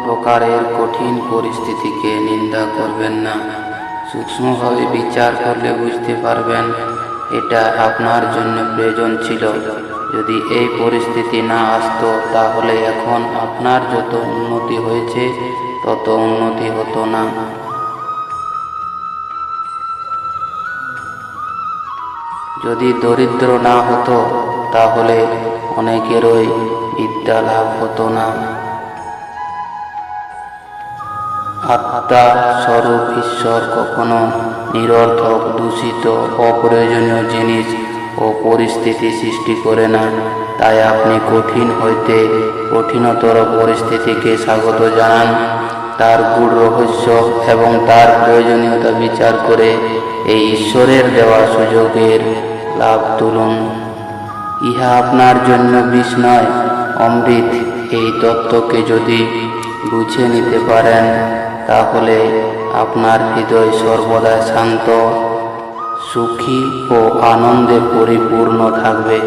প্রকারের কঠিন পরিস্থিতিকে নিন্দা করবেন না। সূক্ষ্মভাবে বিচার করলে বুঝতে পারবেন এটা আপনার জন্য প্রয়োজন ছিল। যদি এই পরিস্থিতি না আসতো তাহলে এখন আপনার যত উন্নতি হয়েছে তত উন্নতি হতো না। যদি দরিদ্র না হতো তাহলে অনেকেরই বিদ্যা লাভ হতো না। আত্মা স্বরূপ ঈশ্বর কখনো নিরর্থক, দূষিত, অপ্রয়োজনীয় জিনিস ও পরিস্থিতি সৃষ্টি করে না। তাই আপনি কঠিন হইতে কঠিনতর পরিস্থিতিকে স্বাগত জানান। তার গূঢ় রহস্য এবং তার প্রয়োজনীয়তা বিচার করে এই ঈশ্বরের দেওয়া সুযোগের লাভ তুলুন। ইহা আপনার জন্য বিষ নয়, অমৃত। এই তত্ত্বকে যদি বুঝে নিতে পারেন তাহলে আপনার হৃদয় সর্বদা শান্ত, সুখী ও আনন্দে পরিপূর্ণ থাকবে।